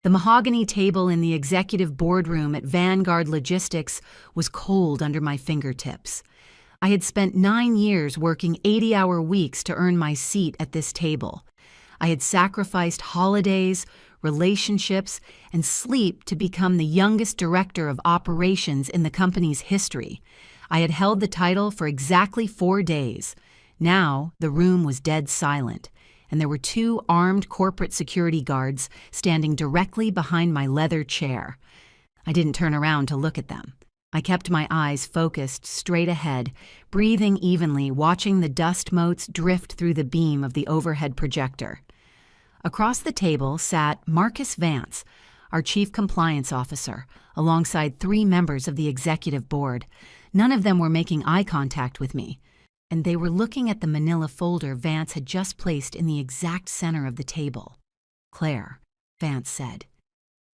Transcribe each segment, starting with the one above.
The mahogany table in the executive boardroom at Vanguard Logistics was cold under my fingertips. I had spent 9 years working 80-hour weeks to earn my seat at this table. I had sacrificed holidays, relationships, and sleep to become the youngest director of operations in the company's history. I had held the title for exactly 4 days. Now, the room was dead silent, and there were 2 armed corporate security guards standing directly behind my leather chair. I didn't turn around to look at them. I kept my eyes focused straight ahead, breathing evenly, watching the dust motes drift through the beam of the overhead projector. Across the table sat Marcus Vance, our chief compliance officer, alongside 3 members of the executive board. None of them were making eye contact with me, and they were looking at the manila folder Vance had just placed in the exact center of the table. "Claire," Vance said.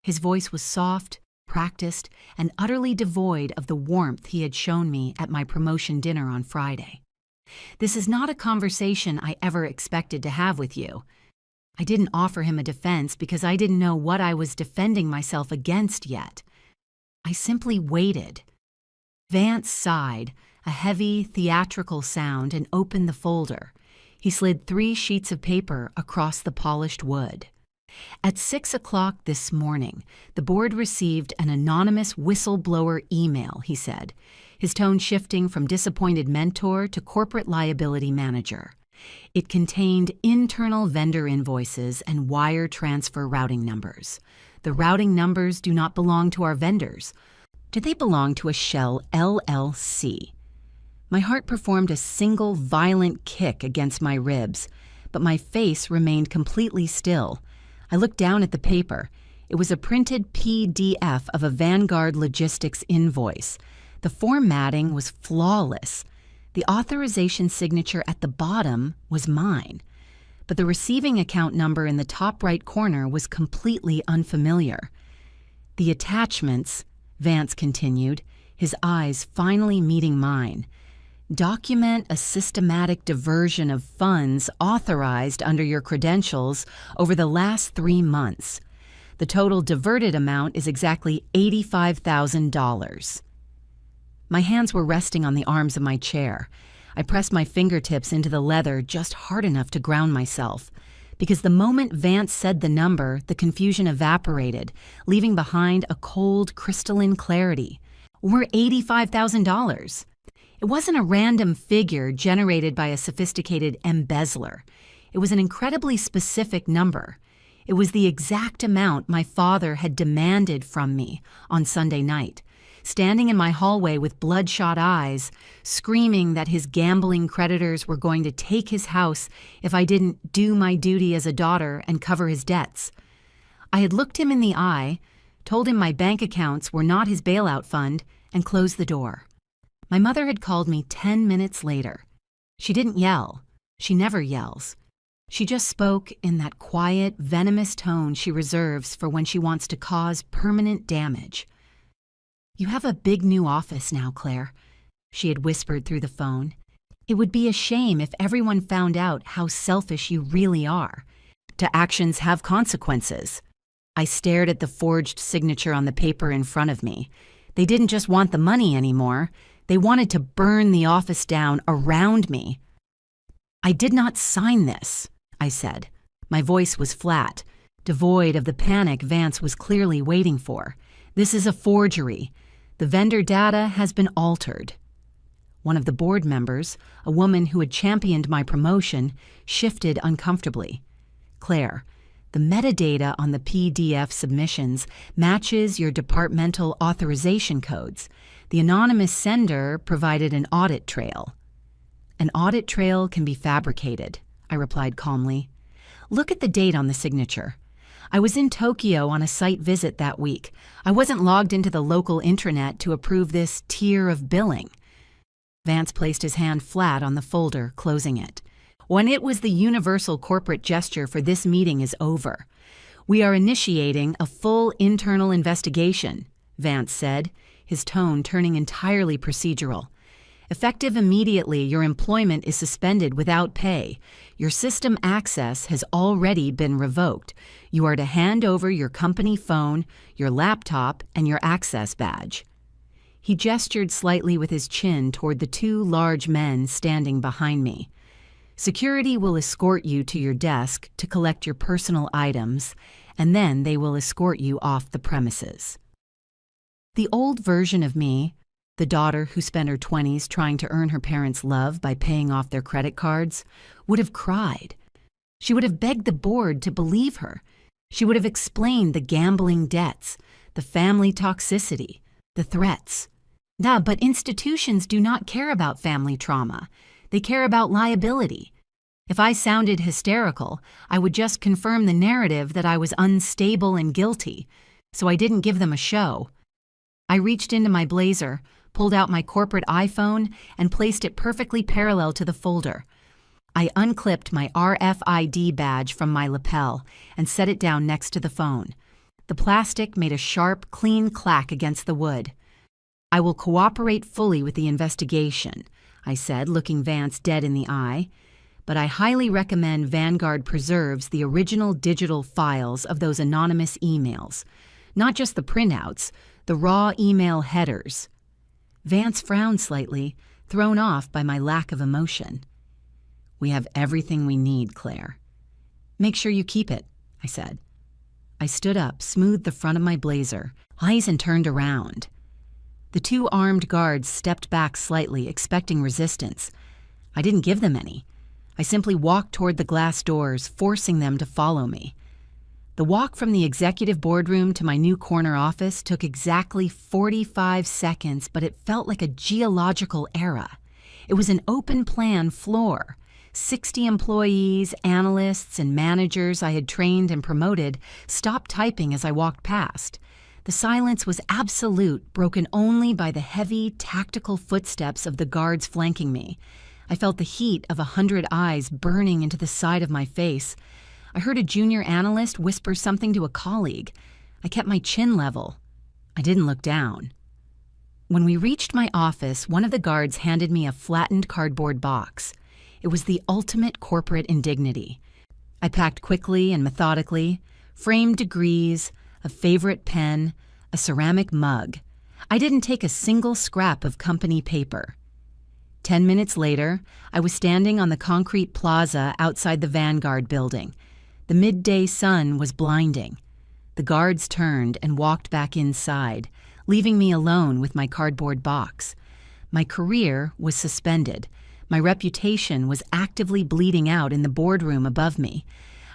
His voice was soft, practiced, and utterly devoid of the warmth he had shown me at my promotion dinner on Friday. "This is not a conversation I ever expected to have with you." I didn't offer him a defense because I didn't know what I was defending myself against yet. I simply waited. Vance sighed, a heavy, theatrical sound, and opened the folder. He slid 3 sheets of paper across the polished wood. "At 6 o'clock this morning, the board received an anonymous whistleblower email," he said, his tone shifting from disappointed mentor to corporate liability manager. "It contained internal vendor invoices and wire transfer routing numbers. The routing numbers do not belong to our vendors. Do they belong to a shell LLC?" My heart performed a single violent kick against my ribs, but my face remained completely still. I looked down at the paper. It was a printed PDF of a Vanguard Logistics invoice. The formatting was flawless. The authorization signature at the bottom was mine, but the receiving account number in the top right corner was completely unfamiliar. "The attachments," Vance continued, his eyes finally meeting mine, "document a systematic diversion of funds authorized under your credentials over the last 3 months. The total diverted amount is exactly $85,000. My hands were resting on the arms of my chair. I pressed my fingertips into the leather just hard enough to ground myself, because the moment Vance said the number, the confusion evaporated, leaving behind a cold, crystalline clarity. We're $85,000. It wasn't a random figure generated by a sophisticated embezzler. It was an incredibly specific number. It was the exact amount my father had demanded from me on Sunday night, standing in my hallway with bloodshot eyes, screaming that his gambling creditors were going to take his house if I didn't do my duty as a daughter and cover his debts. I had looked him in the eye, told him my bank accounts were not his bailout fund, and closed the door. My mother had called me 10 minutes later. She didn't yell. She never yells. She just spoke in that quiet, venomous tone she reserves for when she wants to cause permanent damage. "You have a big new office now, Claire," she had whispered through the phone. "It would be a shame if everyone found out how selfish you really are. To actions have consequences." I stared at the forged signature on the paper in front of me. They didn't just want the money anymore. They wanted to burn the office down around me. "I did not sign this," I said. My voice was flat, devoid of the panic Vance was clearly waiting for. "This is a forgery. The vendor data has been altered." One of the board members, a woman who had championed my promotion, shifted uncomfortably. "Claire, the metadata on the PDF submissions matches your departmental authorization codes. The anonymous sender provided an audit trail." "An audit trail can be fabricated," I replied calmly. "Look at the date on the signature. I was in Tokyo on a site visit that week. I wasn't logged into the local intranet to approve this tier of billing." Vance placed his hand flat on the folder, closing it. "When it was the universal corporate gesture for this meeting is over. We are initiating a full internal investigation," Vance said, his tone turning entirely procedural. Effective immediately, your employment is suspended without pay. Your system access has already been revoked. You are to hand over your company phone, your laptop, and your access badge." He gestured slightly with his chin toward the two large men standing behind me. "Security will escort you to your desk to collect your personal items, and then they will escort you off the premises." The old version of me, the daughter who spent her 20s trying to earn her parents' love by paying off their credit cards, would have cried. She would have begged the board to believe her. She would have explained the gambling debts, the family toxicity, the threats. But institutions do not care about family trauma. They care about liability. If I sounded hysterical, I would just confirm the narrative that I was unstable and guilty, so I didn't give them a show. I reached into my blazer, pulled out my corporate iPhone, and placed it perfectly parallel to the folder. I unclipped my RFID badge from my lapel and set it down next to the phone. The plastic made a sharp, clean clack against the wood. "I will cooperate fully with the investigation," I said, looking Vance dead in the eye. "But I highly recommend Vanguard preserves the original digital files of those anonymous emails. Not just the printouts, the raw email headers." Vance frowned slightly, thrown off by my lack of emotion. "We have everything we need, Claire." "Make sure you keep it," I said. I stood up, smoothed the front of my blazer, eyes, and turned around. The two armed guards stepped back slightly, expecting resistance. I didn't give them any. I simply walked toward the glass doors, forcing them to follow me. The walk from the executive boardroom to my new corner office took exactly 45 seconds, but it felt like a geological era. It was an open-plan floor. 60 employees, analysts, and managers I had trained and promoted stopped typing as I walked past. The silence was absolute, broken only by the heavy, tactical footsteps of the guards flanking me. I felt the heat of 100 eyes burning into the side of my face. I heard a junior analyst whisper something to a colleague. I kept my chin level. I didn't look down. When we reached my office, one of the guards handed me a flattened cardboard box. It was the ultimate corporate indignity. I packed quickly and methodically, framed degrees, a favorite pen, a ceramic mug. I didn't take a single scrap of company paper. 10 minutes later, I was standing on the concrete plaza outside the Vanguard building. The midday sun was blinding. The guards turned and walked back inside, leaving me alone with my cardboard box. My career was suspended. My reputation was actively bleeding out in the boardroom above me.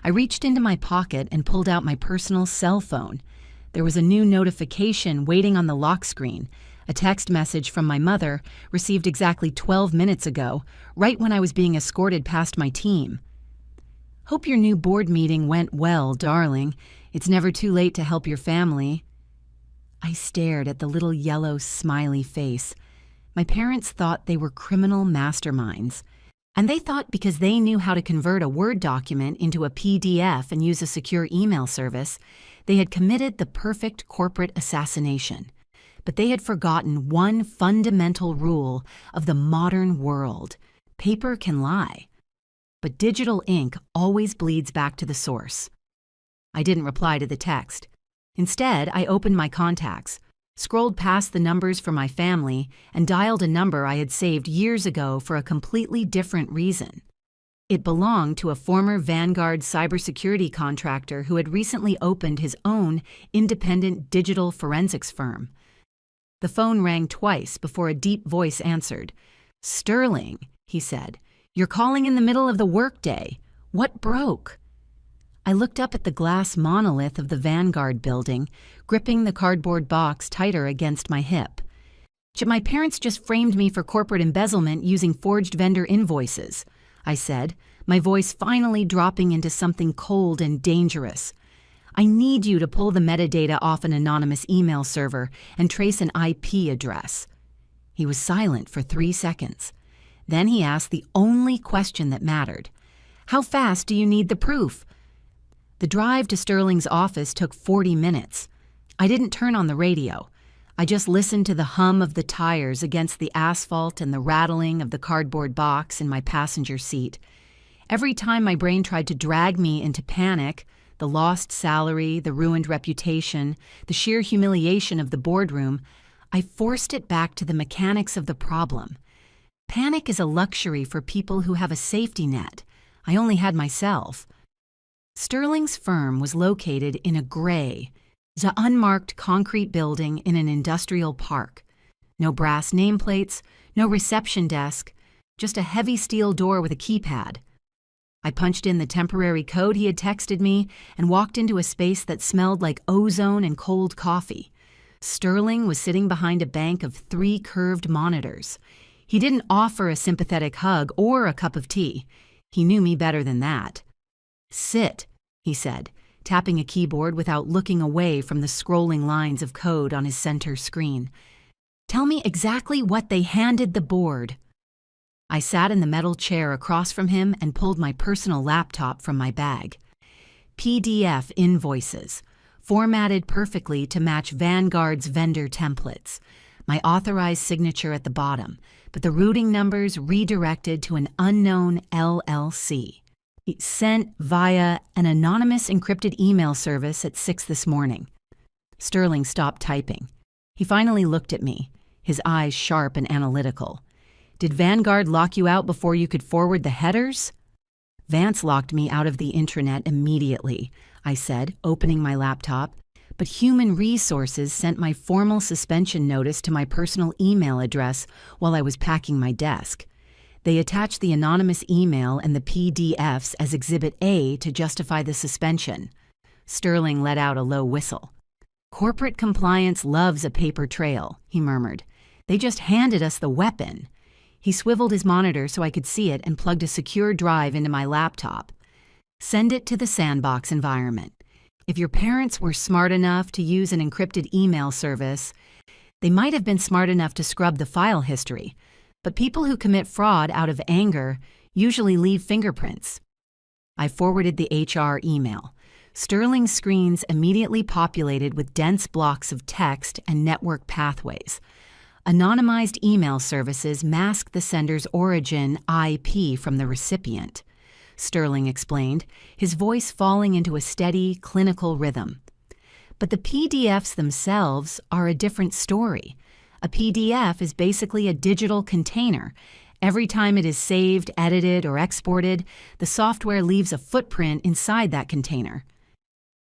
I reached into my pocket and pulled out my personal cell phone. There was a new notification waiting on the lock screen, a text message from my mother received exactly 12 minutes ago, right when I was being escorted past my team. "Hope your new board meeting went well, darling. It's never too late to help your family." I stared at the little yellow, smiley face. My parents thought they were criminal masterminds. And they thought because they knew how to convert a Word document into a PDF and use a secure email service, they had committed the perfect corporate assassination. But they had forgotten one fundamental rule of the modern world. Paper can lie. But digital ink always bleeds back to the source. I didn't reply to the text. Instead, I opened my contacts, scrolled past the numbers for my family, and dialed a number I had saved years ago for a completely different reason. It belonged to a former Vanguard cybersecurity contractor who had recently opened his own independent digital forensics firm. The phone rang twice before a deep voice answered. "Sterling," he said, "you're calling in the middle of the workday. What broke?" I looked up at the glass monolith of the Vanguard building, gripping the cardboard box tighter against my hip. "My parents just framed me for corporate embezzlement using forged vendor invoices," I said, my voice finally dropping into something cold and dangerous. "I need you to pull the metadata off an anonymous email server and trace an IP address." He was silent for 3 seconds. Then he asked the only question that mattered. "How fast do you need the proof?" The drive to Sterling's office took 40 minutes. I didn't turn on the radio. I just listened to the hum of the tires against the asphalt and the rattling of the cardboard box in my passenger seat. Every time my brain tried to drag me into panic, the lost salary, the ruined reputation, the sheer humiliation of the boardroom, I forced it back to the mechanics of the problem. Panic is a luxury for people who have a safety net. I only had myself. Sterling's firm was located in a gray, unmarked concrete building in an industrial park. No brass nameplates, no reception desk, just a heavy steel door with a keypad. I punched in the temporary code he had texted me and walked into a space that smelled like ozone and cold coffee. Sterling was sitting behind a bank of 3 curved monitors. He didn't offer a sympathetic hug or a cup of tea. He knew me better than that. "Sit," he said, tapping a keyboard without looking away from the scrolling lines of code on his center screen. "Tell me exactly what they handed the board." I sat in the metal chair across from him and pulled my personal laptop from my bag. PDF invoices, formatted perfectly to match Vanguard's vendor templates. My authorized signature at the bottom, but the routing numbers redirected to an unknown LLC. Sent via an anonymous encrypted email service at 6 this morning. Sterling stopped typing. He finally looked at me, his eyes sharp and analytical. "Did Vanguard lock you out before you could forward the headers?" "Vance locked me out of the intranet immediately," I said, opening my laptop. "But Human Resources sent my formal suspension notice to my personal email address while I was packing my desk. They attached the anonymous email and the PDFs as Exhibit A to justify the suspension." Sterling let out a low whistle. "Corporate compliance loves a paper trail," he murmured. "They just handed us the weapon." He swiveled his monitor so I could see it and plugged a secure drive into my laptop. "Send it to the sandbox environment. If your parents were smart enough to use an encrypted email service, they might have been smart enough to scrub the file history. But people who commit fraud out of anger usually leave fingerprints." I forwarded the HR email. Sterling's screens immediately populated with dense blocks of text and network pathways. Anonymized email services mask the sender's origin IP from the recipient, Sterling explained, his voice falling into a steady, clinical rhythm. But the PDFs themselves are a different story. A PDF is basically a digital container. Every time it is saved, edited, or exported, the software leaves a footprint inside that container.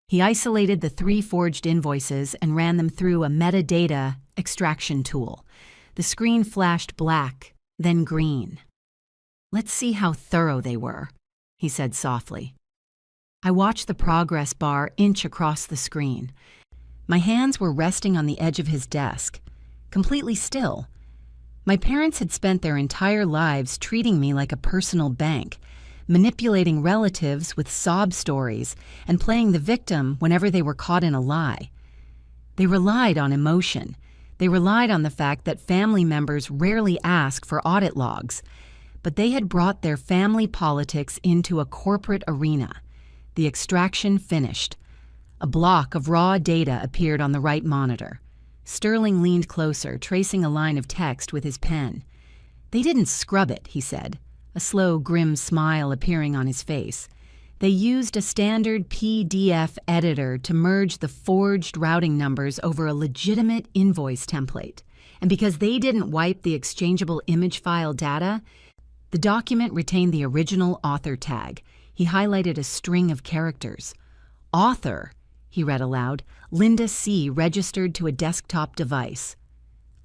He isolated the 3 forged invoices and ran them through a metadata extraction tool. The screen flashed black, then green. "Let's see how thorough they were," he said softly. I watched the progress bar inch across the screen. My hands were resting on the edge of his desk, completely still. My parents had spent their entire lives treating me like a personal bank, manipulating relatives with sob stories and playing the victim whenever they were caught in a lie. They relied on emotion. They relied on the fact that family members rarely ask for audit logs, but they had brought their family politics into a corporate arena. The extraction finished. A block of raw data appeared on the right monitor. Sterling leaned closer, tracing a line of text with his pen. "They didn't scrub it," he said, a slow, grim smile appearing on his face. "They used a standard PDF editor to merge the forged routing numbers over a legitimate invoice template. And because they didn't wipe the exchangeable image file data, the document retained the original author tag." He highlighted a string of characters. "Author," he read aloud, "Linda C. registered to a desktop device."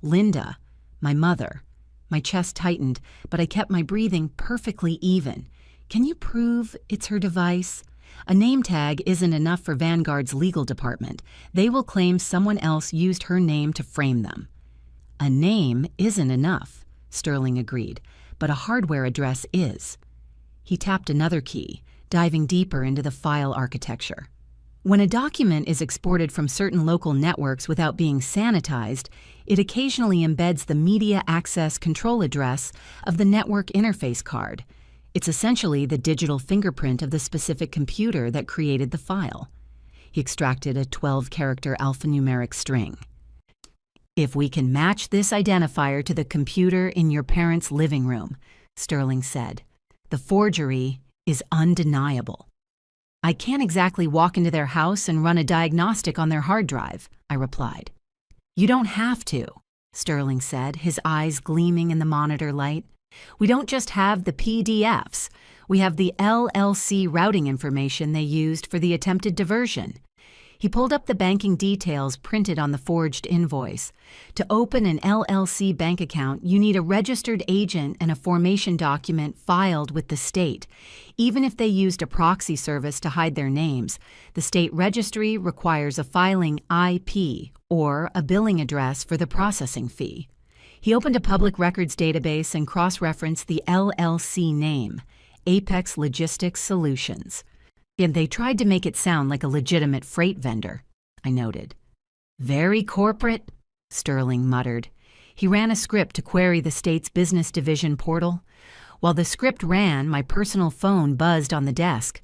Linda, my mother. My chest tightened, but I kept my breathing perfectly even. Can you prove it's her device? A name tag isn't enough for Vanguard's legal department. They will claim someone else used her name to frame them. "A name isn't enough," Sterling agreed, "but a hardware address is." He tapped another key, diving deeper into the file architecture. When a document is exported from certain local networks without being sanitized, it occasionally embeds the media access control address of the network interface card. It's essentially the digital fingerprint of the specific computer that created the file. He extracted a 12-character alphanumeric string. If we can match this identifier to the computer in your parents' living room, Sterling said, the forgery is undeniable. I can't exactly walk into their house and run a diagnostic on their hard drive, I replied. You don't have to, Sterling said, his eyes gleaming in the monitor light. We don't just have the PDFs. We have the LLC routing information they used for the attempted diversion. He pulled up the banking details printed on the forged invoice. To open an LLC bank account, you need a registered agent and a formation document filed with the state. Even if they used a proxy service to hide their names, the state registry requires a filing IP, or a billing address for the processing fee. He opened a public records database and cross-referenced the LLC name, Apex Logistics Solutions. And they tried to make it sound like a legitimate freight vendor, I noted. Very corporate, Sterling muttered. He ran a script to query the state's business division portal. While the script ran, my personal phone buzzed on the desk.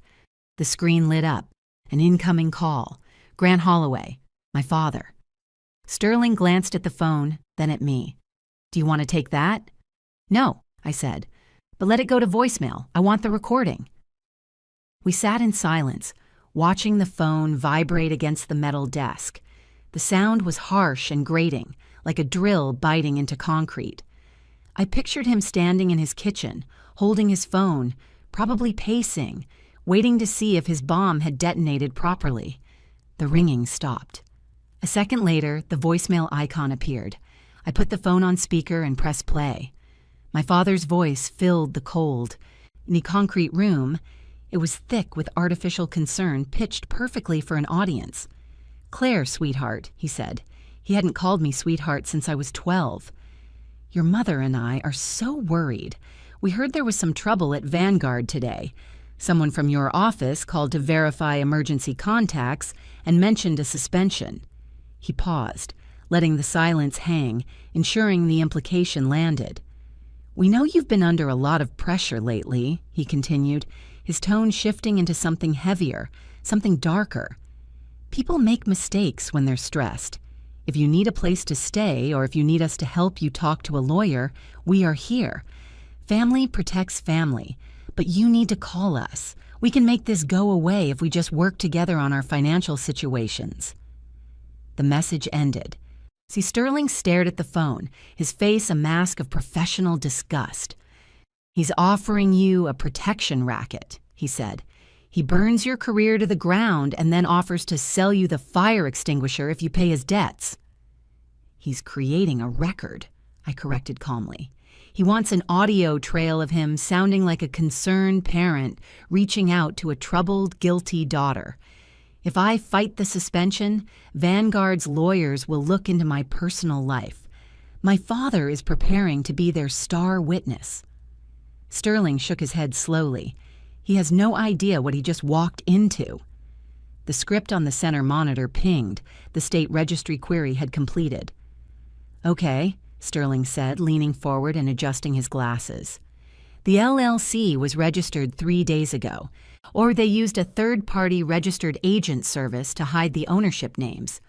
The screen lit up. An incoming call. Grant Holloway, my father. Sterling glanced at the phone, then at me. Do you want to take that? No, I said. But let it go to voicemail. I want the recording. We sat in silence, watching the phone vibrate against the metal desk. The sound was harsh and grating, like a drill biting into concrete. I pictured him standing in his kitchen, holding his phone, probably pacing, waiting to see if his bomb had detonated properly. The ringing stopped. A second later, the voicemail icon appeared. I put the phone on speaker and pressed play. My father's voice filled the cold. In the concrete room, it was thick with artificial concern, pitched perfectly for an audience. Claire, sweetheart, he said. He hadn't called me sweetheart since I was 12. Your mother and I are so worried. We heard there was some trouble at Vanguard today. Someone from your office called to verify emergency contacts and mentioned a suspension. He paused, letting the silence hang, ensuring the implication landed. We know you've been under a lot of pressure lately, he continued, his tone shifting into something heavier, something darker. People make mistakes when they're stressed. If you need a place to stay or if you need us to help you talk to a lawyer, we are here. Family protects family, but you need to call us. We can make this go away if we just work together on our financial situations. The message ended. See, Sterling stared at the phone, his face a mask of professional disgust. He's offering you a protection racket, he said. He burns your career to the ground and then offers to sell you the fire extinguisher if you pay his debts. He's creating a record, I corrected calmly. He wants an audio trail of him sounding like a concerned parent reaching out to a troubled, guilty daughter. If I fight the suspension, Vanguard's lawyers will look into my personal life. My father is preparing to be their star witness. Sterling shook his head slowly. He has no idea what he just walked into. The script on the center monitor pinged. The state registry query had completed. Okay, Sterling said, leaning forward and adjusting his glasses. The LLC was registered 3 days ago, or they used a third-party registered agent service to hide the ownership names.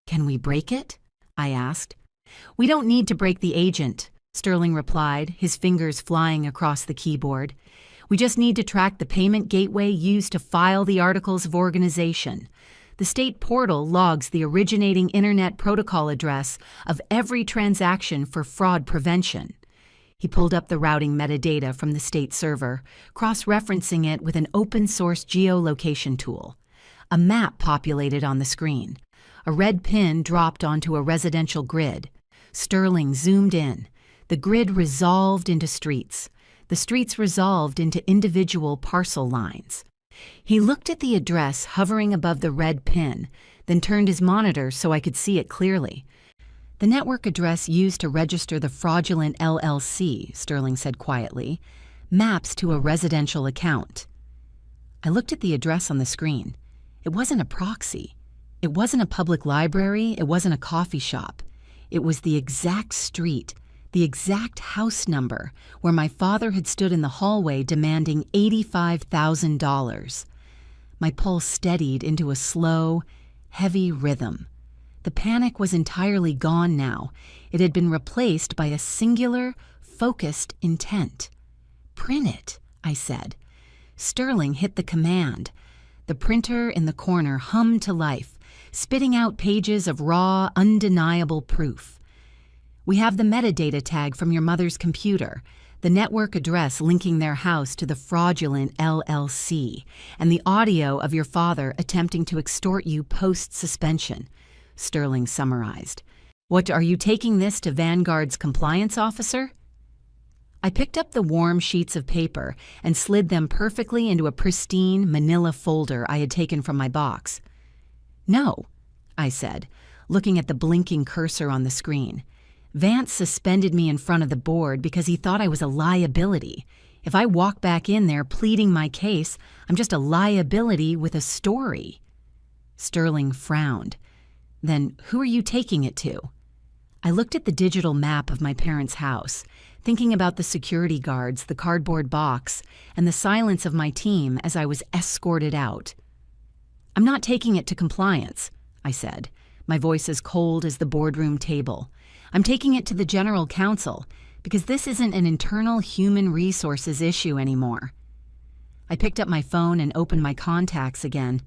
Can we break it? I asked. We don't need to break the agent, Sterling replied, his fingers flying across the keyboard. We just need to track the payment gateway used to file the articles of organization. The state portal logs the originating Internet protocol address of every transaction for fraud prevention. He pulled up the routing metadata from the state server, cross-referencing it with an open-source geolocation tool. A map populated on the screen. A red pin dropped onto a residential grid. Sterling zoomed in. The grid resolved into streets. The streets resolved into individual parcel lines. He looked at the address hovering above the red pin, then turned his monitor so I could see it clearly. The network address used to register the fraudulent LLC, Sterling said quietly, maps to a residential account. I looked at the address on the screen. It wasn't a proxy. It wasn't a public library. It wasn't a coffee shop. It was the exact street, the exact house number where my father had stood in the hallway demanding $85,000. My pulse steadied into a slow, heavy rhythm. The panic was entirely gone now. It had been replaced by a singular, focused intent. "Print it," I said. Sterling hit the command. The printer in the corner hummed to life, spitting out pages of raw, undeniable proof. "We have the metadata tag from your mother's computer, the network address linking their house to the fraudulent LLC, and the audio of your father attempting to extort you post-suspension," Sterling summarized. "What, are you taking this to Vanguard's compliance officer?" I picked up the warm sheets of paper and slid them perfectly into a pristine manila folder I had taken from my box. "No," I said, looking at the blinking cursor on the screen. "Vance suspended me in front of the board because he thought I was a liability. If I walk back in there pleading my case, I'm just a liability with a story." Sterling frowned. "Then who are you taking it to?" I looked at the digital map of my parents' house, thinking about the security guards, the cardboard box, and the silence of my team as I was escorted out. "I'm not taking it to compliance," I said, my voice as cold as the boardroom table. "I'm taking it to the general counsel, because this isn't an internal human resources issue anymore." I picked up my phone and opened my contacts again.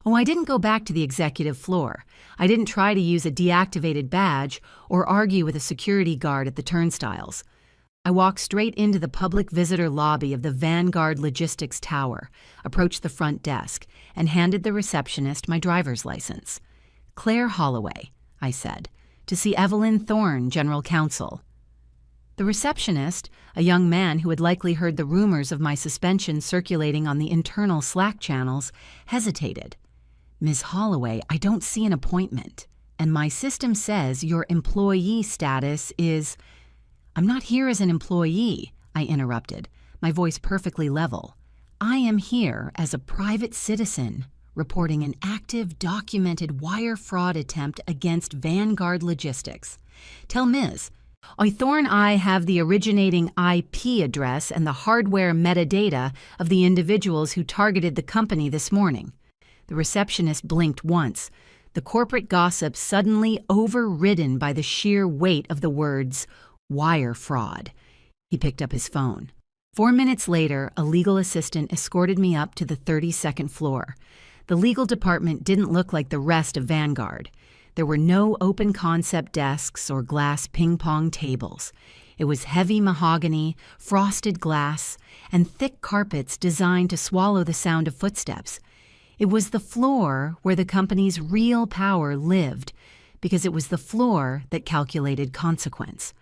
Oh, I didn't go back to the executive floor. I didn't try to use a deactivated badge or argue with a security guard at the turnstiles. I walked straight into the public visitor lobby of the Vanguard Logistics Tower, approached the front desk, and handed the receptionist my driver's license. "Claire Holloway," I said, "to see Evelyn Thorne, General Counsel." The receptionist, a young man who had likely heard the rumors of my suspension circulating on the internal Slack channels, hesitated. "Ms. Holloway, I don't see an appointment, and my system says your employee status is—" "I'm not here as an employee," I interrupted, my voice perfectly level. "I am here as a private citizen, reporting an active, documented wire fraud attempt against Vanguard Logistics. Tell Ms. Thorne I have the originating IP address and the hardware metadata of the individuals who targeted the company this morning." The receptionist blinked once, the corporate gossip suddenly overridden by the sheer weight of the words, "wire fraud." He picked up his phone. 4 minutes later, a legal assistant escorted me up to the 32nd floor. The legal department didn't look like the rest of Vanguard. There were no open concept desks or glass ping-pong tables. It was heavy mahogany, frosted glass, and thick carpets designed to swallow the sound of footsteps. It was the floor where the company's real power lived, because it was the floor that calculated consequence.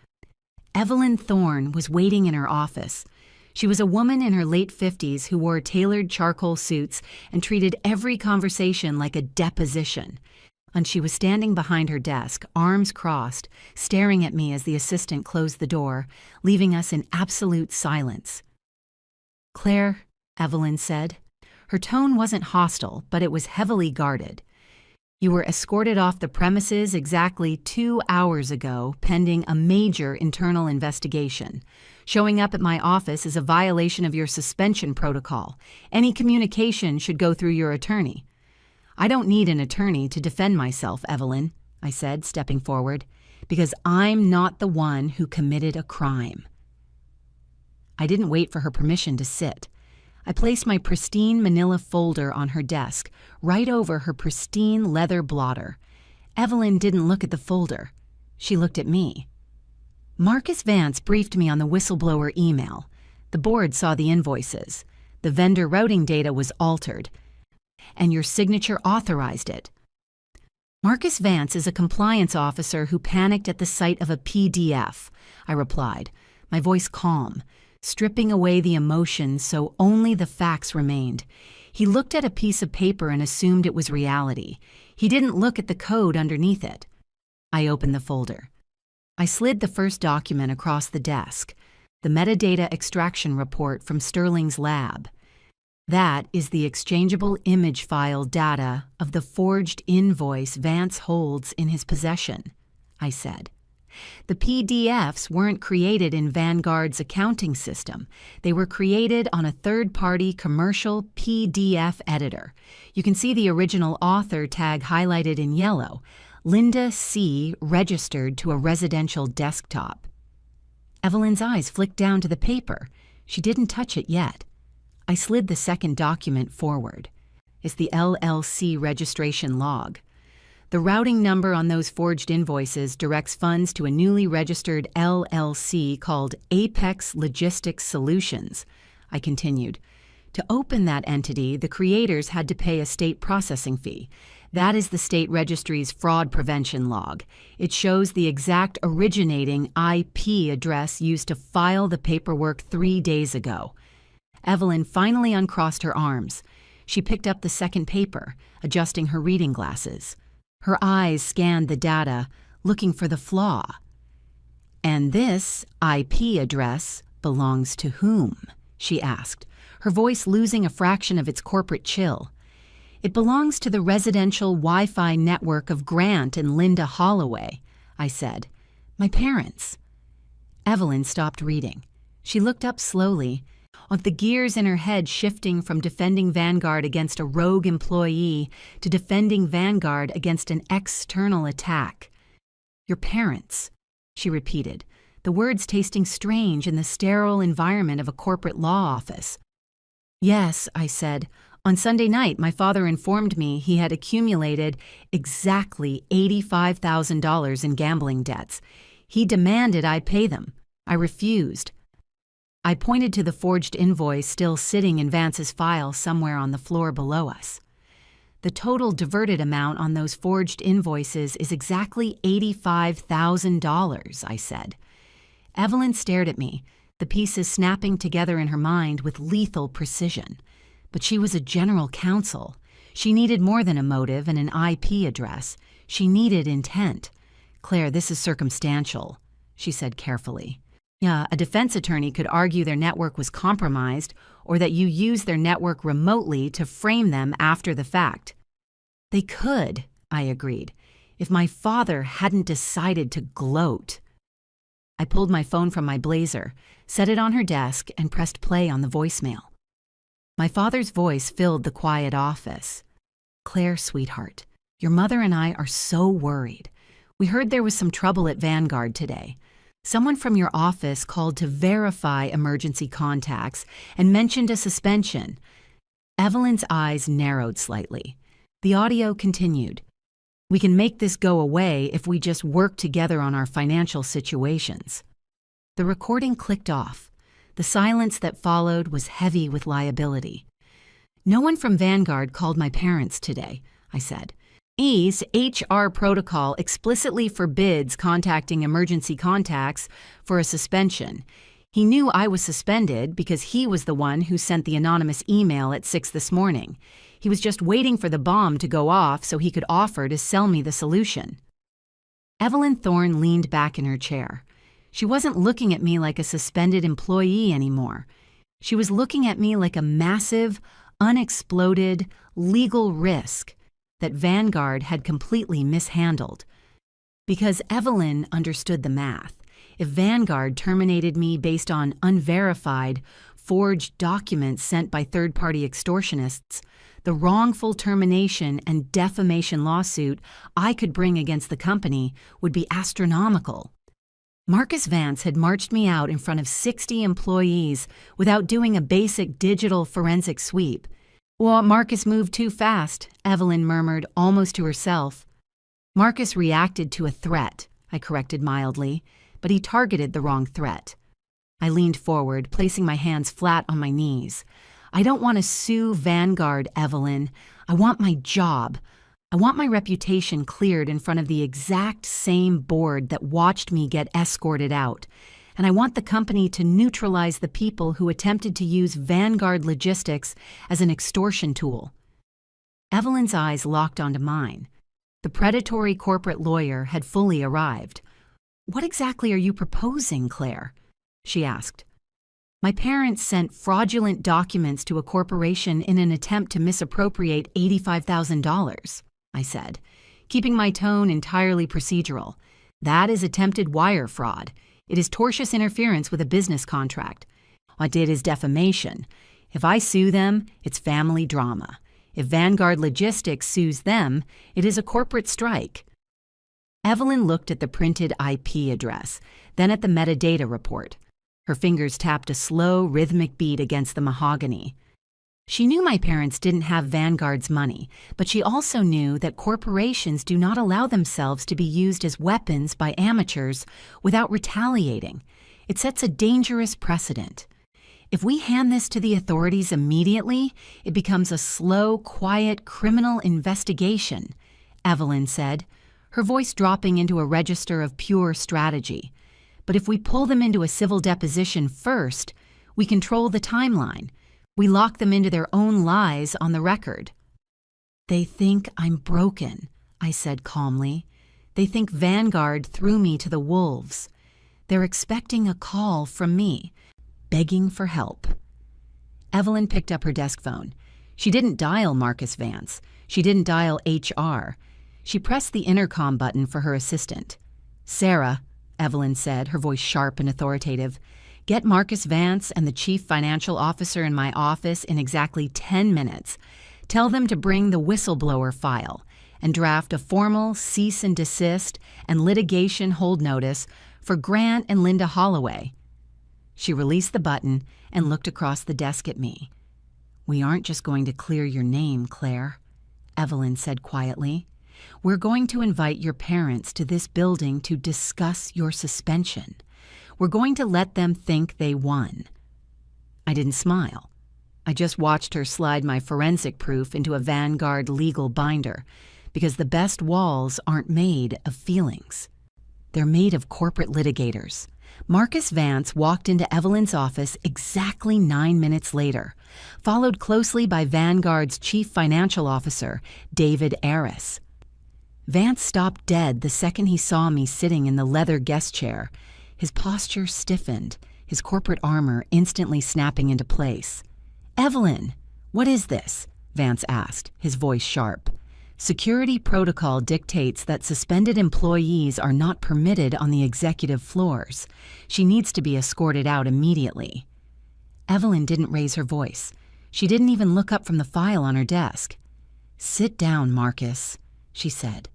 Evelyn Thorne was waiting in her office. She was a woman in her late 50s who wore tailored charcoal suits and treated every conversation like a deposition. And she was standing behind her desk, arms crossed, staring at me as the assistant closed the door, leaving us in absolute silence. "Claire," Evelyn said. Her tone wasn't hostile, but it was heavily guarded. "You were escorted off the premises exactly 2 hours ago, pending a major internal investigation. Showing up at my office is a violation of your suspension protocol. Any communication should go through your attorney." "I don't need an attorney to defend myself, Evelyn," I said, stepping forward, "because I'm not the one who committed a crime." I didn't wait for her permission to sit. I placed my pristine manila folder on her desk, right over her pristine leather blotter. Evelyn didn't look at the folder. She looked at me. "Marcus Vance briefed me on the whistleblower email. The board saw the invoices. The vendor routing data was altered, and your signature authorized it." "Marcus Vance is a compliance officer who panicked at the sight of a PDF," I replied, my voice calm, stripping away the emotion so only the facts remained. He looked at a piece of paper and assumed it was reality. He didn't look at the code underneath it. I opened the folder. I slid the first document across the desk, the metadata extraction report from Sterling's lab. That is the exchangeable image file data of the forged invoice Vance holds in his possession, I said. The PDFs weren't created in Vanguard's accounting system. They were created on a third-party commercial PDF editor. You can see the original author tag highlighted in yellow, Linda C. registered to a residential desktop. Evelyn's eyes flicked down to the paper. She didn't touch it yet. I slid the second document forward. It's the LLC registration log. The routing number on those forged invoices directs funds to a newly registered LLC called Apex Logistics Solutions, I continued. To open that entity, the creators had to pay a state processing fee. That is the state registry's fraud prevention log. It shows the exact originating IP address used to file the paperwork 3 days ago. Evelyn finally uncrossed her arms. She picked up the second paper, adjusting her reading glasses. Her eyes scanned the data, looking for the flaw. "And this IP address belongs to whom?" she asked, her voice losing a fraction of its corporate chill. "It belongs to the residential Wi-Fi network of Grant and Linda Holloway," I said. "My parents." Evelyn stopped reading. She looked up slowly, with the gears in her head shifting from defending Vanguard against a rogue employee to defending Vanguard against an external attack. "Your parents," she repeated, the words tasting strange in the sterile environment of a corporate law office. "Yes," I said. "On Sunday night, my father informed me he had accumulated exactly $85,000 in gambling debts. He demanded I pay them. I refused." I pointed to the forged invoice still sitting in Vance's file somewhere on the floor below us. "The total diverted amount on those forged invoices is exactly $85,000, I said. Evelyn stared at me, the pieces snapping together in her mind with lethal precision. But she was a general counsel. She needed more than a motive and an IP address. She needed intent. "Claire, this is circumstantial," she said carefully. "Yeah, a defense attorney could argue their network was compromised or that you used their network remotely to frame them after the fact." "They could," I agreed, "if my father hadn't decided to gloat." I pulled my phone from my blazer, set it on her desk, and pressed play on the voicemail. My father's voice filled the quiet office. "Claire, sweetheart, your mother and I are so worried. We heard there was some trouble at Vanguard today. Someone from your office called to verify emergency contacts and mentioned a suspension." Evelyn's eyes narrowed slightly. The audio continued. "We can make this go away if we just work together on our financial situations." The recording clicked off. The silence that followed was heavy with liability. "No one from Vanguard called my parents today," I said. "EA's HR protocol explicitly forbids contacting emergency contacts for a suspension. He knew I was suspended because he was the one who sent the anonymous email at 6 this morning. He was just waiting for the bomb to go off so he could offer to sell me the solution." Evelyn Thorne leaned back in her chair. She wasn't looking at me like a suspended employee anymore. She was looking at me like a massive, unexploded, legal risk that Vanguard had completely mishandled. Because Evelyn understood the math. If Vanguard terminated me based on unverified, forged documents sent by third-party extortionists, the wrongful termination and defamation lawsuit I could bring against the company would be astronomical. Marcus Vance had marched me out in front of 60 employees without doing a basic digital forensic sweep. "Well, Marcus moved too fast," Evelyn murmured, almost to herself. "Marcus reacted to a threat," I corrected mildly, but he targeted the wrong threat. I leaned forward, placing my hands flat on my knees. "I don't want to sue Vanguard, Evelyn. I want my job. I want my reputation cleared in front of the exact same board that watched me get escorted out. And I want the company to neutralize the people who attempted to use Vanguard Logistics as an extortion tool." Evelyn's eyes locked onto mine. The predatory corporate lawyer had fully arrived. "What exactly are you proposing, Claire?" she asked. "My parents sent fraudulent documents to a corporation in an attempt to misappropriate $85,000, I said, keeping my tone entirely procedural. "That is attempted wire fraud. It is tortious interference with a business contract. What did is defamation. If I sue them, it's family drama. If Vanguard Logistics sues them, it is a corporate strike." Evelyn looked at the printed IP address, then at the metadata report. Her fingers tapped a slow, rhythmic beat against the mahogany. She knew my parents didn't have Vanguard's money, but she also knew that corporations do not allow themselves to be used as weapons by amateurs without retaliating. It sets a dangerous precedent. If we hand this to the authorities immediately, it becomes a slow, quiet criminal investigation, Evelyn said, her voice dropping into a register of pure strategy. But if we pull them into a civil deposition first, we control the timeline. We lock them into their own lies on the record. They think I'm broken, I said calmly. They think Vanguard threw me to the wolves. They're expecting a call from me, begging for help. Evelyn picked up her desk phone. She didn't dial Marcus Vance. She didn't dial HR. She pressed the intercom button for her assistant. "Sarah," Evelyn said, her voice sharp and authoritative, "get Marcus Vance and the chief financial officer in my office in exactly 10 minutes. Tell them to bring the whistleblower file and draft a formal cease and desist and litigation hold notice for Grant and Linda Holloway." She released the button and looked across the desk at me. "We aren't just going to clear your name, Claire," Evelyn said quietly. "We're going to invite your parents to this building to discuss your suspension. We're going to let them think they won." I didn't smile. I just watched her slide my forensic proof into a Vanguard legal binder, because the best walls aren't made of feelings. They're made of corporate litigators. Marcus Vance walked into Evelyn's office exactly 9 minutes later, followed closely by Vanguard's chief financial officer, David Aris. Vance stopped dead the second he saw me sitting in the leather guest chair. His posture stiffened, his corporate armor instantly snapping into place. "Evelyn, what is this?" Vance asked, his voice sharp. "Security protocol dictates that suspended employees are not permitted on the executive floors. She needs to be escorted out immediately." Evelyn didn't raise her voice. She didn't even look up from the file on her desk. "Sit down, Marcus," she said.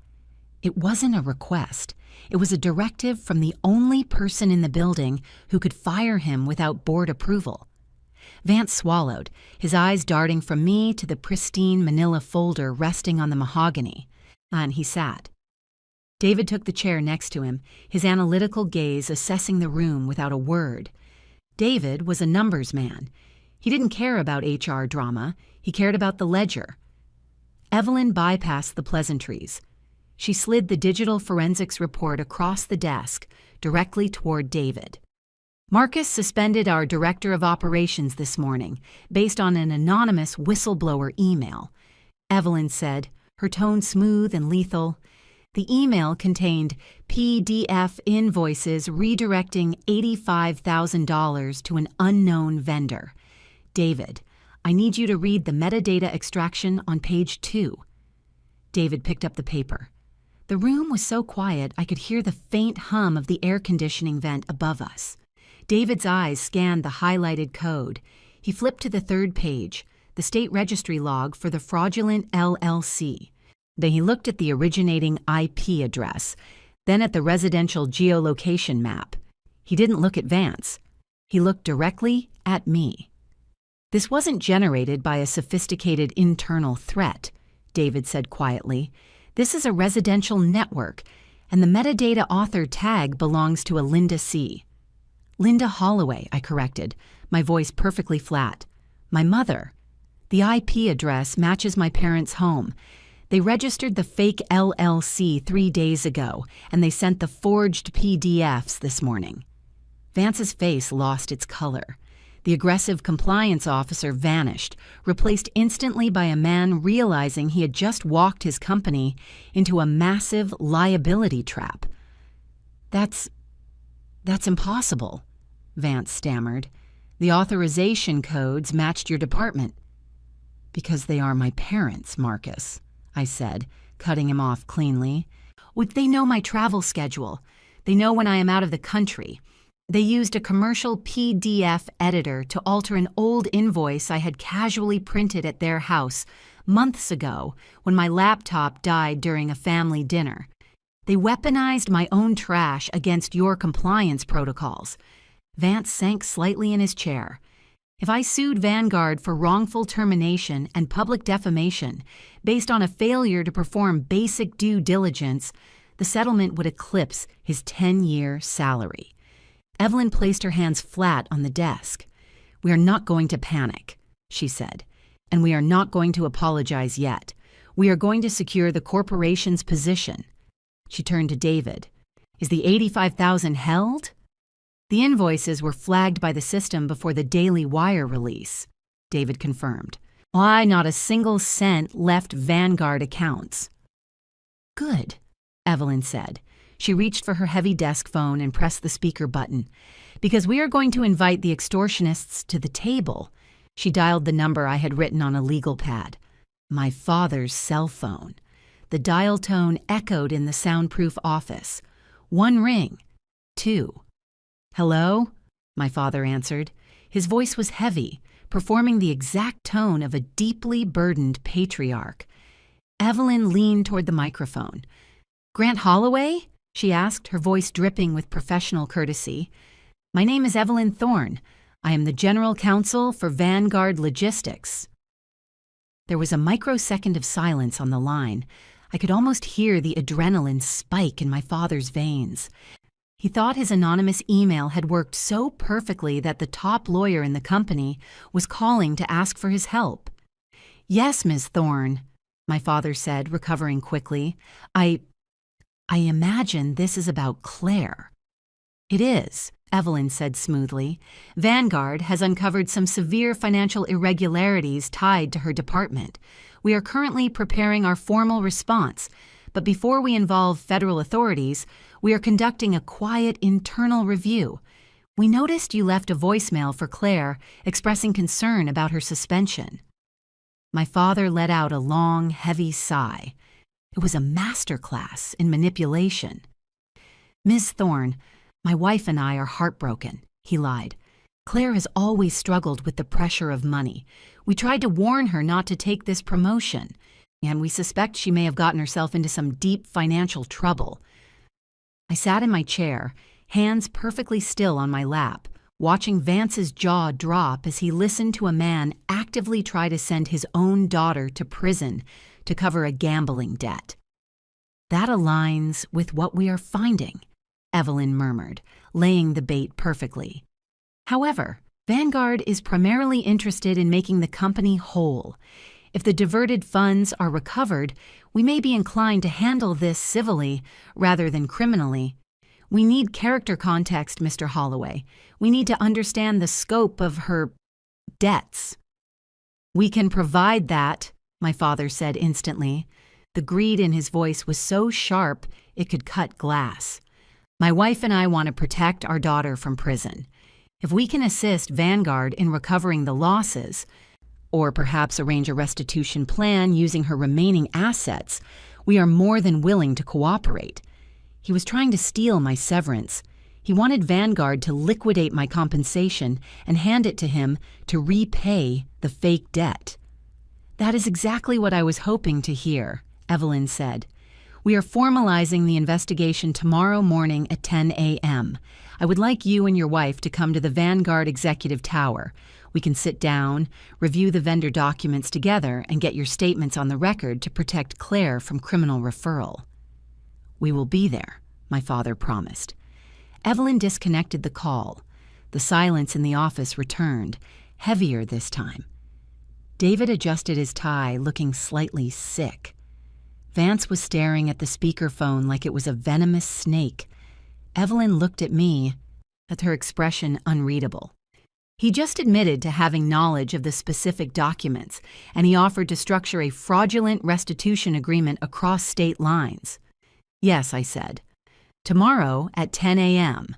It wasn't a request. It was a directive from the only person in the building who could fire him without board approval. Vance swallowed, his eyes darting from me to the pristine manila folder resting on the mahogany, and he sat. David took the chair next to him, his analytical gaze assessing the room without a word. David was a numbers man. He didn't care about HR drama. He cared about the ledger. Evelyn bypassed the pleasantries. She slid the digital forensics report across the desk, directly toward David. "Marcus suspended our director of operations this morning, based on an anonymous whistleblower email," Evelyn said, her tone smooth and lethal. The email contained PDF invoices redirecting $85,000 to an unknown vendor. "David, I need you to read the metadata extraction on page 2. David picked up the paper. The room was so quiet I could hear the faint hum of the air conditioning vent above us. David's eyes scanned the highlighted code. He flipped to the 3rd page, the state registry log for the fraudulent LLC. Then he looked at the originating IP address, then at the residential geolocation map. He didn't look at Vance. He looked directly at me. "This wasn't generated by a sophisticated internal threat," David said quietly. "This is a residential network, and the metadata author tag belongs to a Linda C. "Linda Holloway," I corrected, my voice perfectly flat. "My mother. The IP address matches my parents' home. They registered the fake LLC 3 days ago, and they sent the forged PDFs this morning." Vance's face lost its color. The aggressive compliance officer vanished, replaced instantly by a man realizing he had just walked his company into a massive liability trap. That's impossible," Vance stammered. "The authorization codes matched your department." "Because they are my parents, Marcus," I said, cutting him off cleanly. "They know my travel schedule. They know when I am out of the country. They used a commercial PDF editor to alter an old invoice I had casually printed at their house months ago when my laptop died during a family dinner. They weaponized my own trash against your compliance protocols. Vance sank slightly in his chair. If I sued Vanguard for wrongful termination and public defamation based on a failure to perform basic due diligence, the settlement would eclipse his 10-year salary. Evelyn placed her hands flat on the desk. "We are not going to panic," she said, "and we are not going to apologize yet. We are going to secure the corporation's position." She turned to David. "Is the $85,000 held?" The invoices were flagged by the system before the Daily Wire release, David confirmed. "Why, not a single cent left Vanguard accounts." "Good," Evelyn said. She reached for her heavy desk phone and pressed the speaker button. "Because we are going to invite the extortionists to the table." She dialed the number I had written on a legal pad. My father's cell phone. The dial tone echoed in the soundproof office. 1 ring. 2. "Hello?" my father answered. His voice was heavy, performing the exact tone of a deeply burdened patriarch. Evelyn leaned toward the microphone. "Grant Holloway?" she asked, her voice dripping with professional courtesy. "My name is Evelyn Thorne. I am the General Counsel for Vanguard Logistics." There was a microsecond of silence on the line. I could almost hear the adrenaline spike in my father's veins. He thought his anonymous email had worked so perfectly that the top lawyer in the company was calling to ask for his help. "Yes, Ms. Thorne," my father said, recovering quickly. I imagine this is about Claire." "It is," Evelyn said smoothly. "Vanguard has uncovered some severe financial irregularities tied to her department. We are currently preparing our formal response, but before we involve federal authorities, we are conducting a quiet internal review. We noticed you left a voicemail for Claire expressing concern about her suspension." My father let out a long, heavy sigh. It was a masterclass in manipulation. "Ms. Thorne, my wife and I are heartbroken," he lied. "Claire has always struggled with the pressure of money. We tried to warn her not to take this promotion, and we suspect she may have gotten herself into some deep financial trouble." I sat in my chair, hands perfectly still on my lap, watching Vance's jaw drop as he listened to a man actively try to send his own daughter to prison to cover a gambling debt. "That aligns with what we are finding," Evelyn murmured, laying the bait perfectly. "However, Vanguard is primarily interested in making the company whole. If the diverted funds are recovered, we may be inclined to handle this civilly rather than criminally. We need character context, Mr. Holloway. We need to understand the scope of her debts." "We can provide that," my father said instantly. The greed in his voice was so sharp it could cut glass. "My wife and I want to protect our daughter from prison. If we can assist Vanguard in recovering the losses, or perhaps arrange a restitution plan using her remaining assets, we are more than willing to cooperate." He was trying to steal my severance. He wanted Vanguard to liquidate my compensation and hand it to him to repay the fake debt. "That is exactly what I was hoping to hear," Evelyn said. "We are formalizing the investigation tomorrow morning at 10 a.m. I would like you and your wife to come to the Vanguard Executive Tower. We can sit down, review the vendor documents together, and get your statements on the record to protect Claire from criminal referral." "We will be there," my father promised. Evelyn disconnected the call. The silence in the office returned, heavier this time. David adjusted his tie, looking slightly sick. Vance was staring at the speakerphone like it was a venomous snake. Evelyn looked at me, with her expression unreadable. He just admitted to having knowledge of the specific documents, and he offered to structure a fraudulent restitution agreement across state lines. "Yes," I said. "Tomorrow at 10 a.m.,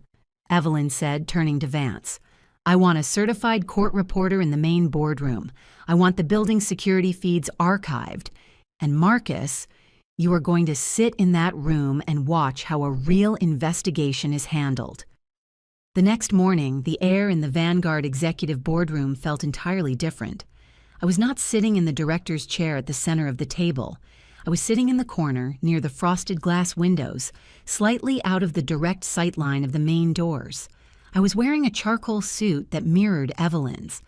Evelyn said, turning to Vance. "I want a certified court reporter in the main boardroom. I want the building security feeds archived. And Marcus, you are going to sit in that room and watch how a real investigation is handled." The next morning, the air in the Vanguard executive boardroom felt entirely different. I was not sitting in the director's chair at the center of the table. I was sitting in the corner near the frosted glass windows, slightly out of the direct sight line of the main doors. I was wearing a charcoal suit that mirrored Evelyn's.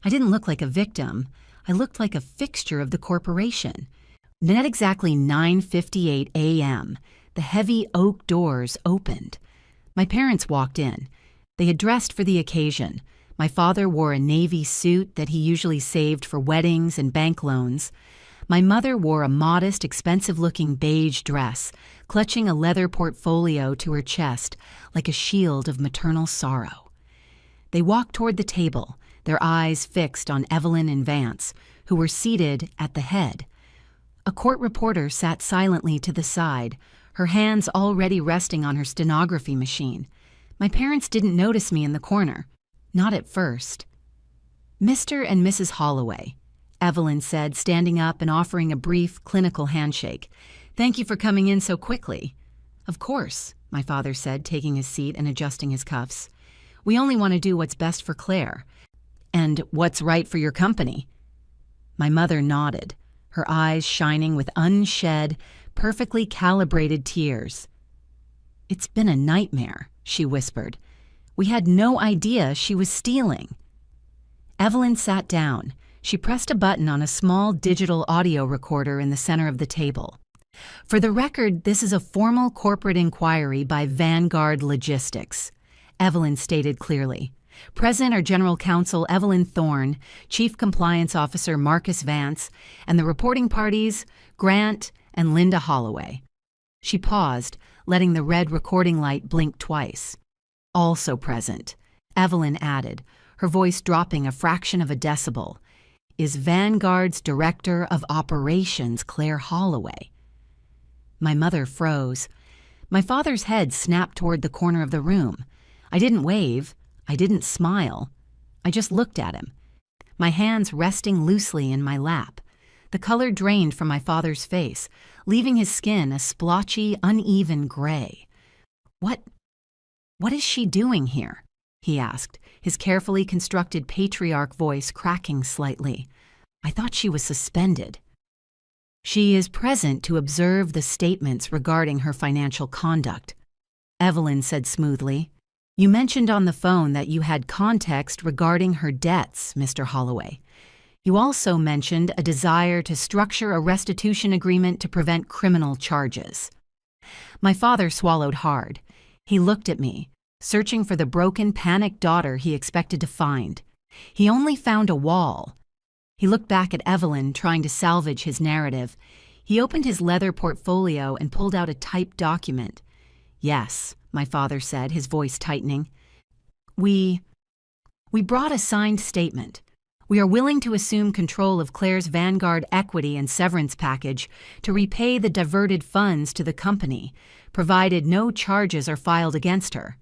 I didn't look like a victim. I looked like a fixture of the corporation. And at exactly 9:58 a.m., the heavy oak doors opened. My parents walked in. They had dressed for the occasion. My father wore a navy suit that he usually saved for weddings and bank loans. My mother wore a modest, expensive-looking beige dress, clutching a leather portfolio to her chest like a shield of maternal sorrow. They walked toward the table, their eyes fixed on Evelyn and Vance, who were seated at the head. A court reporter sat silently to the side, her hands already resting on her stenography machine. My parents didn't notice me in the corner. Not at first. "Mr. and Mrs. Holloway," Evelyn said, standing up and offering a brief, clinical handshake. "Thank you for coming in so quickly." "Of course," my father said, taking his seat and adjusting his cuffs. "We only want to do what's best for Claire. And what's right for your company." My mother nodded, her eyes shining with unshed, perfectly calibrated tears. "It's been a nightmare," she whispered. "We had no idea she was stealing." Evelyn sat down. She pressed a button on a small digital audio recorder in the center of the table. "For the record, this is a formal corporate inquiry by Vanguard Logistics," Evelyn stated clearly. "Present are General Counsel Evelyn Thorne, Chief Compliance Officer Marcus Vance, and the reporting parties, Grant and Linda Holloway." She paused, letting the red recording light blink twice. "Also present," Evelyn added, her voice dropping a fraction of a decibel, "is Vanguard's Director of Operations, Claire Holloway." My mother froze. My father's head snapped toward the corner of the room. I didn't wave. I didn't smile. I just looked at him, my hands resting loosely in my lap. The color drained from my father's face, leaving his skin a splotchy, uneven gray. What is she doing here?" he asked, his carefully constructed patriarch voice cracking slightly. "I thought she was suspended." "She is present to observe the statements regarding her financial conduct," Evelyn said smoothly. "You mentioned on the phone that you had context regarding her debts, Mr. Holloway. You also mentioned a desire to structure a restitution agreement to prevent criminal charges." My father swallowed hard. He looked at me, searching for the broken, panicked daughter he expected to find. He only found a wall. He looked back at Evelyn, trying to salvage his narrative. He opened his leather portfolio and pulled out a typed document. "Yes," my father said, his voice tightening. We brought a signed statement. We are willing to assume control of Claire's Vanguard equity and severance package to repay the diverted funds to the company, provided no charges are filed against her."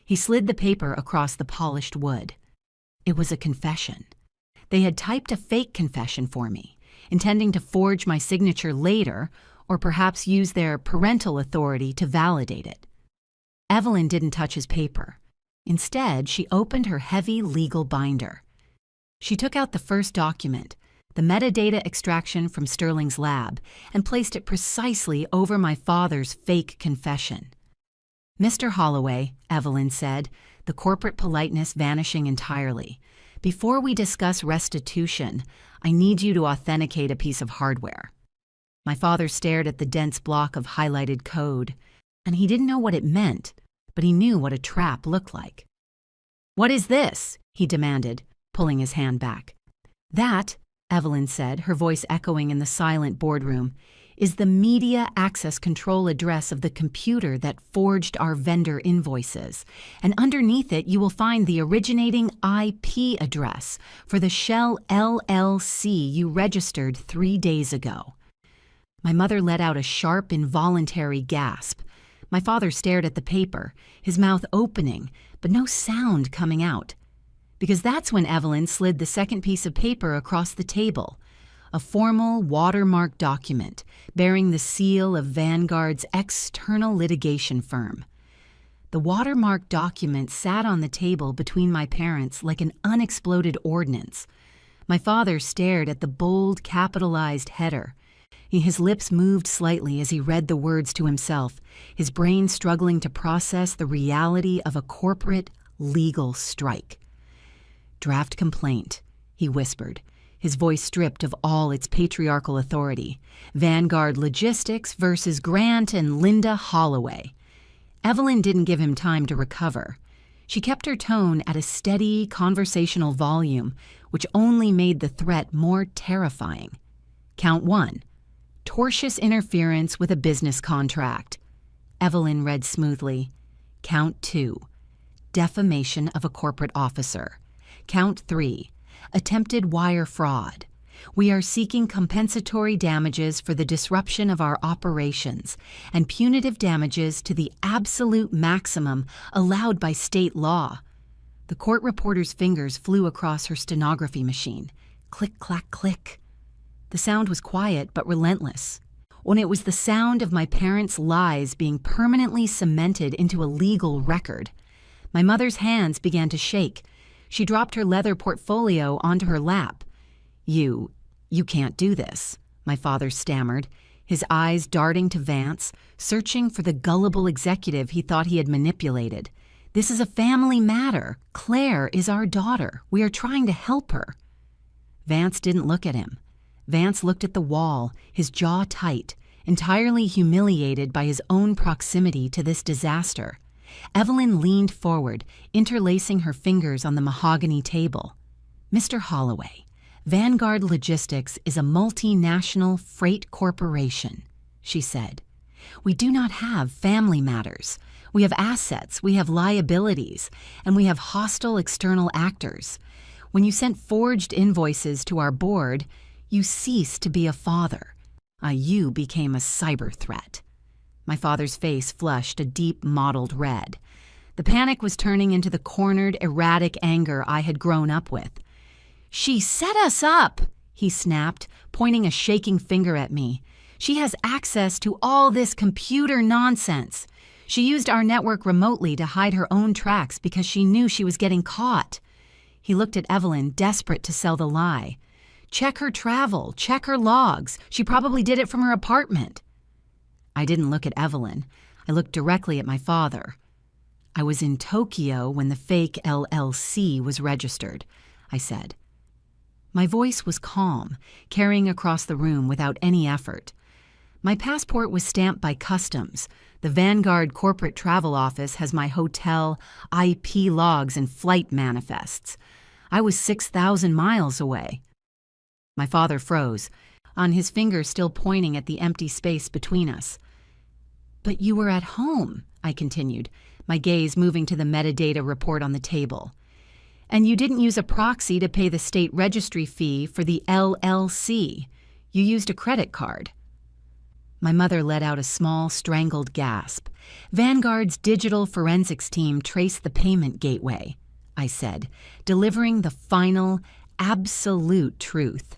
He slid the paper across the polished wood. It was a confession. They had typed a fake confession for me, intending to forge my signature later, or perhaps use their parental authority to validate it. Evelyn didn't touch his paper. Instead, she opened her heavy legal binder. She took out the first document, the metadata extraction from Sterling's lab, and placed it precisely over my father's fake confession. "Mr. Holloway," Evelyn said, the corporate politeness vanishing entirely, "before we discuss restitution, I need you to authenticate a piece of hardware." My father stared at the dense block of highlighted code, and he didn't know what it meant, but he knew what a trap looked like. "What is this?" he demanded, pulling his hand back. "That," Evelyn said, her voice echoing in the silent boardroom, "is the media access control address of the computer that forged our vendor invoices, and underneath it you will find the originating IP address for the Shell LLC you registered 3 days ago." My mother let out a sharp, involuntary gasp. My father stared at the paper, his mouth opening, but no sound coming out. Because that's when Evelyn slid the second piece of paper across the table, a formal watermark document bearing the seal of Vanguard's external litigation firm. The watermark document sat on the table between my parents like an unexploded ordnance. My father stared at the bold, capitalized header. His lips moved slightly as he read the words to himself, his brain struggling to process the reality of a corporate legal strike. "Draft complaint," he whispered, his voice stripped of all its patriarchal authority. "Vanguard Logistics versus Grant and Linda Holloway." Evelyn didn't give him time to recover. She kept her tone at a steady, conversational volume, which only made the threat more terrifying. "Count 1. Tortious interference with a business contract." Evelyn read smoothly. "Count 2. Defamation of a corporate officer. Count 3. Attempted wire fraud. We are seeking compensatory damages for the disruption of our operations and punitive damages to the absolute maximum allowed by state law." The court reporter's fingers flew across her stenography machine. Click, clack, click. The sound was quiet but relentless. When it was the sound of my parents' lies being permanently cemented into a legal record. My mother's hands began to shake. She dropped her leather portfolio onto her lap. You can't do this," my father stammered, his eyes darting to Vance, searching for the gullible executive he thought he had manipulated. "This is a family matter. Claire is our daughter. We are trying to help her." Vance didn't look at him. Vance looked at the wall, his jaw tight, entirely humiliated by his own proximity to this disaster. Evelyn leaned forward, interlacing her fingers on the mahogany table. "Mr. Holloway, Vanguard Logistics is a multinational freight corporation," she said. "We do not have family matters. We have assets, we have liabilities, and we have hostile external actors. When you sent forged invoices to our board, you ceased to be a father. You became a cyber threat." My father's face flushed a deep mottled red. The panic was turning into the cornered, erratic anger I had grown up with. "She set us up," he snapped, pointing a shaking finger at me. "She has access to all this computer nonsense. She used our network remotely to hide her own tracks because she knew she was getting caught." He looked at Evelyn, desperate to sell the lie. "Check her travel, check her logs. She probably did it from her apartment." I didn't look at Evelyn. I looked directly at my father. "I was in Tokyo when the fake LLC was registered," I said. My voice was calm, carrying across the room without any effort. "My passport was stamped by customs. The Vanguard Corporate Travel Office has my hotel, IP logs, and flight manifests. I was 6,000 miles away." My father froze, on his finger still pointing at the empty space between us. "But you were at home," I continued, my gaze moving to the metadata report on the table. "And you didn't use a proxy to pay the state registry fee for the LLC. You used a credit card." My mother let out a small, strangled gasp. "Vanguard's digital forensics team traced the payment gateway," I said, delivering the final, absolute truth.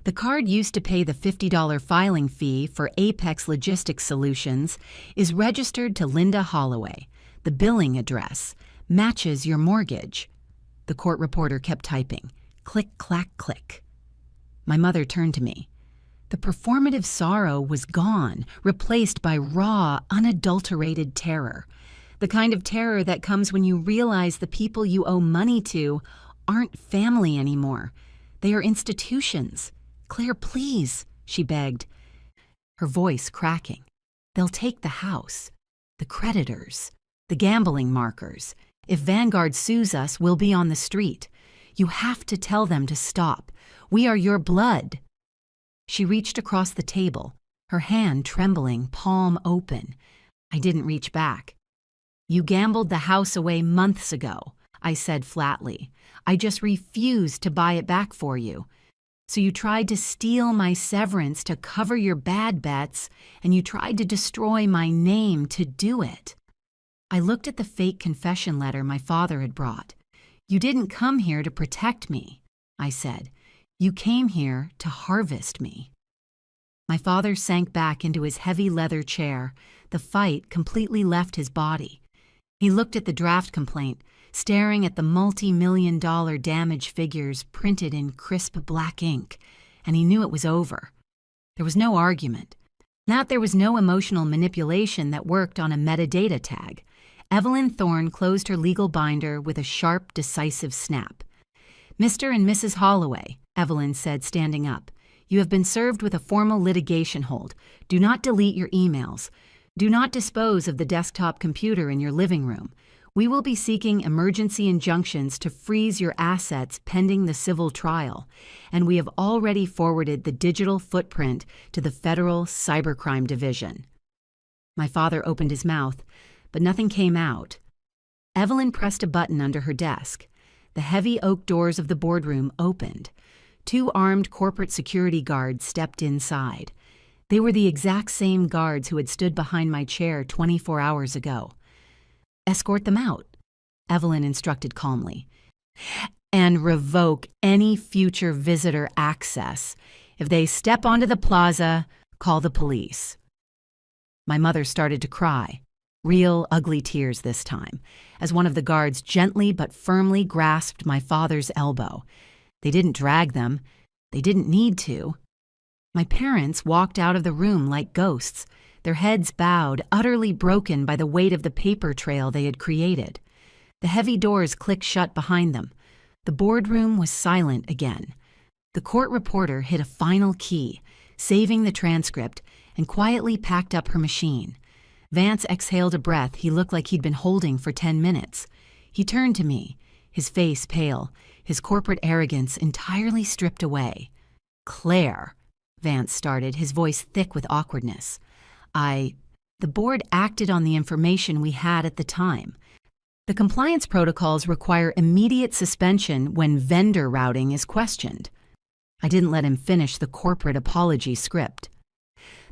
"The card used to pay the $50 filing fee for Apex Logistics Solutions is registered to Linda Holloway. The billing address matches your mortgage." The court reporter kept typing. Click, clack, click. My mother turned to me. The performative sorrow was gone, replaced by raw, unadulterated terror. The kind of terror that comes when you realize the people you owe money to aren't family anymore. They are institutions. "Claire, please," she begged, her voice cracking. "They'll take the house, the creditors, the gambling markers. If Vanguard sues us, we'll be on the street. You have to tell them to stop. We are your blood." She reached across the table, her hand trembling, palm open. I didn't reach back. "You gambled the house away months ago," I said flatly. "I just refused to buy it back for you. So you tried to steal my severance to cover your bad bets, and you tried to destroy my name to do it." I looked at the fake confession letter my father had brought. "You didn't come here to protect me," I said. "You came here to harvest me." My father sank back into his heavy leather chair. The fight completely left his body. He looked at the draft complaint, staring at the multi-million-dollar damage figures printed in crisp black ink, and he knew it was over. There was no argument. That there was no emotional manipulation that worked on a metadata tag. Evelyn Thorne closed her legal binder with a sharp, decisive snap. "Mr. and Mrs. Holloway," Evelyn said, standing up, "you have been served with a formal litigation hold. Do not delete your emails. Do not dispose of the desktop computer in your living room. We will be seeking emergency injunctions to freeze your assets pending the civil trial, and we have already forwarded the digital footprint to the Federal Cybercrime Division." My father opened his mouth, but nothing came out. Evelyn pressed a button under her desk. The heavy oak doors of the boardroom opened. 2 armed corporate security guards stepped inside. They were the exact same guards who had stood behind my chair 24 hours ago. "Escort them out," Evelyn instructed calmly, "and revoke any future visitor access. If they step onto the plaza, call the police." My mother started to cry, real ugly tears this time, as one of the guards gently but firmly grasped my father's elbow. They didn't drag them. They didn't need to. My parents walked out of the room like ghosts, their heads bowed, utterly broken by the weight of the paper trail they had created. The heavy doors clicked shut behind them. The boardroom was silent again. The court reporter hit a final key, saving the transcript, and quietly packed up her machine. Vance exhaled a breath he looked like he'd been holding for 10 minutes. He turned to me, his face pale, his corporate arrogance entirely stripped away. "Claire," Vance started, his voice thick with awkwardness. The board acted on the information we had at the time. The compliance protocols require immediate suspension when vendor routing is questioned." I didn't let him finish the corporate apology script.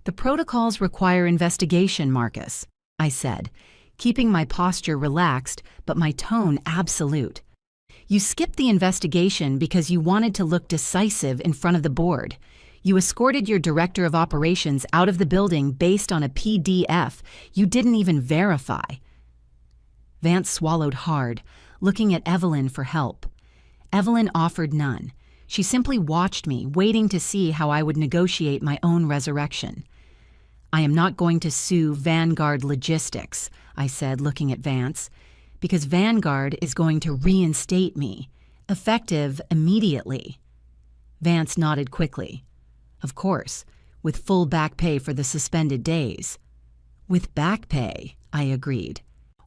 "The protocols require investigation, Marcus," I said, keeping my posture relaxed but my tone absolute. "You skipped the investigation because you wanted to look decisive in front of the board. You escorted your director of operations out of the building based on a PDF you didn't even verify." Vance swallowed hard, looking at Evelyn for help. Evelyn offered none. She simply watched me, waiting to see how I would negotiate my own resurrection. "I am not going to sue Vanguard Logistics," I said, looking at Vance, "because Vanguard is going to reinstate me, effective immediately." Vance nodded quickly. "Of course, with full back pay for the suspended days." "With back pay," I agreed.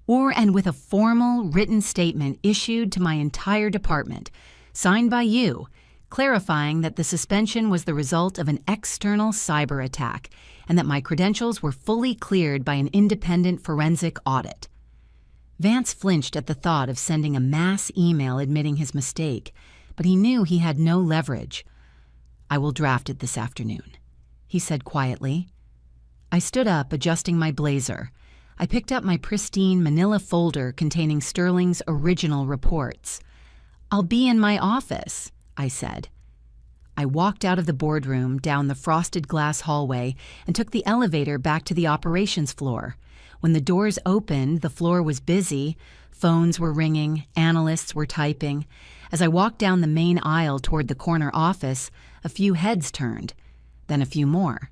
And with a formal written statement issued to my entire department, signed by you, clarifying that the suspension was the result of an external cyber attack and that my credentials were fully cleared by an independent forensic audit." Vance flinched at the thought of sending a mass email admitting his mistake, but he knew he had no leverage. "I will draft it this afternoon," he said quietly. I stood up, adjusting my blazer. I picked up my pristine manila folder containing Sterling's original reports. "I'll be in my office," I said. I walked out of the boardroom, down the frosted glass hallway, and took the elevator back to the operations floor. When the doors opened, the floor was busy. Phones were ringing, analysts were typing. As I walked down the main aisle toward the corner office, a few heads turned, then a few more.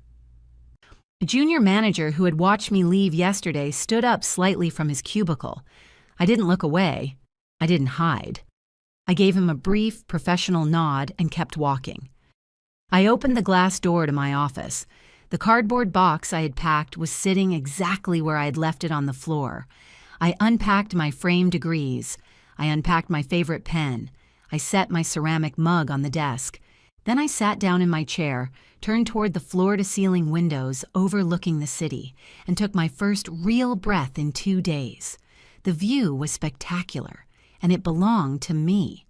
A junior manager who had watched me leave yesterday stood up slightly from his cubicle. I didn't look away. I didn't hide. I gave him a brief, professional nod and kept walking. I opened the glass door to my office. The cardboard box I had packed was sitting exactly where I had left it on the floor. I unpacked my framed degrees. I unpacked my favorite pen. I set my ceramic mug on the desk. Then I sat down in my chair, turned toward the floor-to-ceiling windows overlooking the city, and took my first real breath in 2 days. The view was spectacular, and it belonged to me.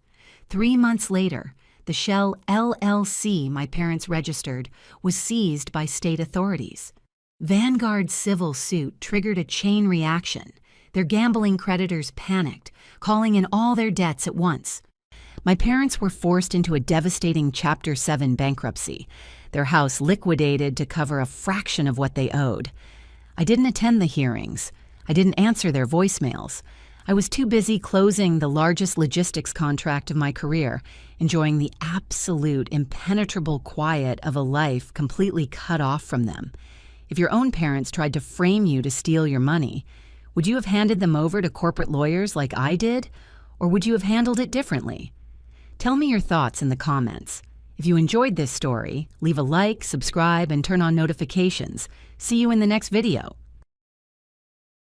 3 months later, the Shell LLC my parents registered was seized by state authorities. Vanguard's civil suit triggered a chain reaction. Their gambling creditors panicked, calling in all their debts at once. My parents were forced into a devastating Chapter 7 bankruptcy, their house liquidated to cover a fraction of what they owed. I didn't attend the hearings. I didn't answer their voicemails. I was too busy closing the largest logistics contract of my career, enjoying the absolute impenetrable quiet of a life completely cut off from them. If your own parents tried to frame you to steal your money, would you have handed them over to corporate lawyers like I did, or would you have handled it differently? Tell me your thoughts in the comments. If you enjoyed this story, leave a like, subscribe, and turn on notifications. See you in the next video.